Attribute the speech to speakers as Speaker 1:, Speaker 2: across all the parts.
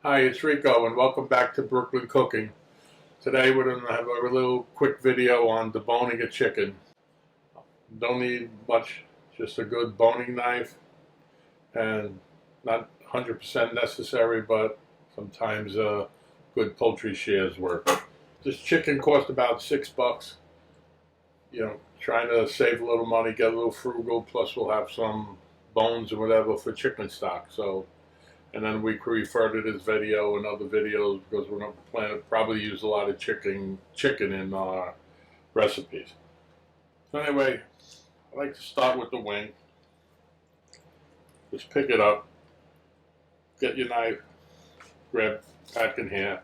Speaker 1: Hi, it's Rico and welcome back to Brooklyn Cooking. Today we're going to have a little quick video on deboning a chicken. Don't need much, just a good boning knife, and not 100% necessary, but sometimes good poultry shears work. This chicken cost about $6. Trying to save a little money, get a little frugal, plus we'll have some bones or whatever for chicken stock. And then we can refer to this video and other videos because we're going to plan to probably use a lot of chicken in our recipes. So anyway, I like to start with the wing. Just pick it up, get your knife, grab back in here,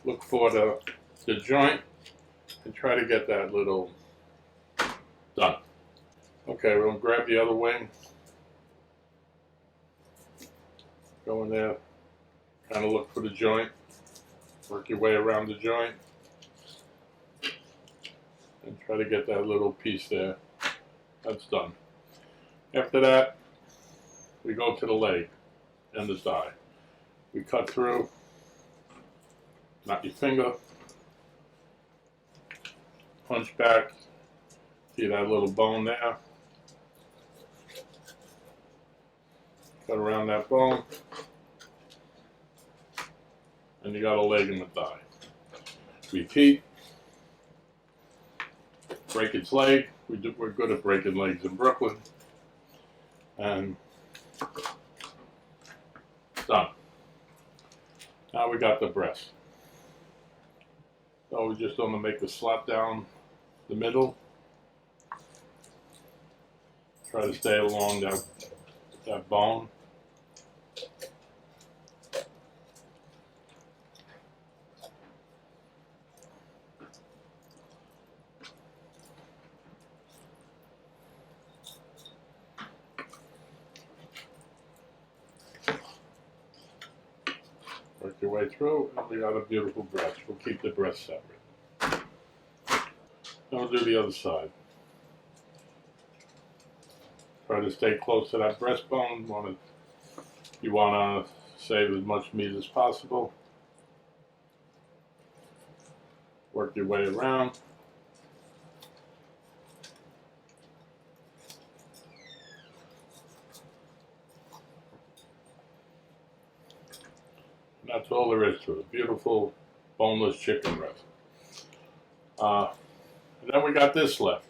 Speaker 1: look for the joint, and try to get that little done. Okay, we're going to grab the other wing. Go in there, kind of look for the joint, work your way around the joint, and try to get that little piece there. That's done. After that, we go to the leg and the thigh. We cut through, not your finger, punch back, see that little bone there, cut around that bone, and you got a leg in the thigh. Repeat. Break its leg. We're good at breaking legs in Brooklyn. And done. Now we got the breast. So we're just going to make a slot down the middle. Try to stay along that bone. Work your way through, and we got a beautiful breast. We'll keep the breast separate. Then we'll do the other side. Try to stay close to that breastbone. You want to save as much meat as possible. Work your way around. And that's all there is to it. Beautiful boneless chicken breast. And then we got this left.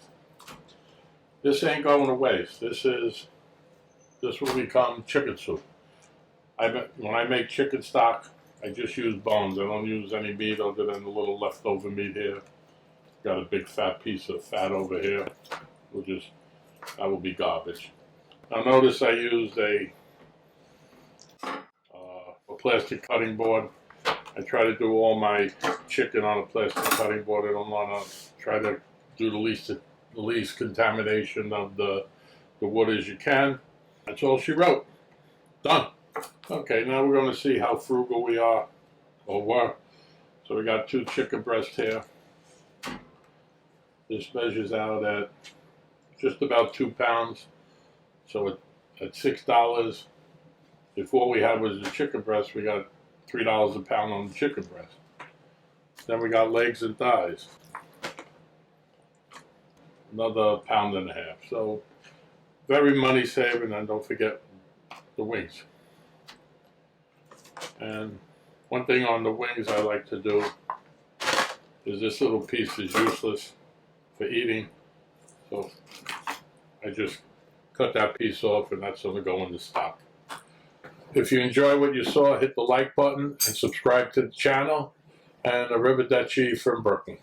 Speaker 1: This ain't going to waste. This will become chicken soup. When I make chicken stock, I just use bones. I don't use any meat other than the little leftover meat here. Got a big fat piece of fat over here. That will be garbage. Now notice I used a plastic cutting board. I try to do all my chicken on a plastic cutting board. I don't want to try to do the least contamination of the wood as you can. That's all she wrote. Done. Okay, now we're going to see how frugal we are, or were. So we got 2 chicken breasts here. This measures out at just about 2 pounds. So at $6, if all we had was the chicken breast, we got $3 a pound on the chicken breast. Then we got legs and thighs. Another pound and a half. So very money saving, and don't forget the wings. And one thing on the wings I like to do is this little piece is useless for eating. So I just cut that piece off, and that's going to go in the stock. If you enjoy what you saw, hit the like button and subscribe to the channel. And arrivederci from Brooklyn.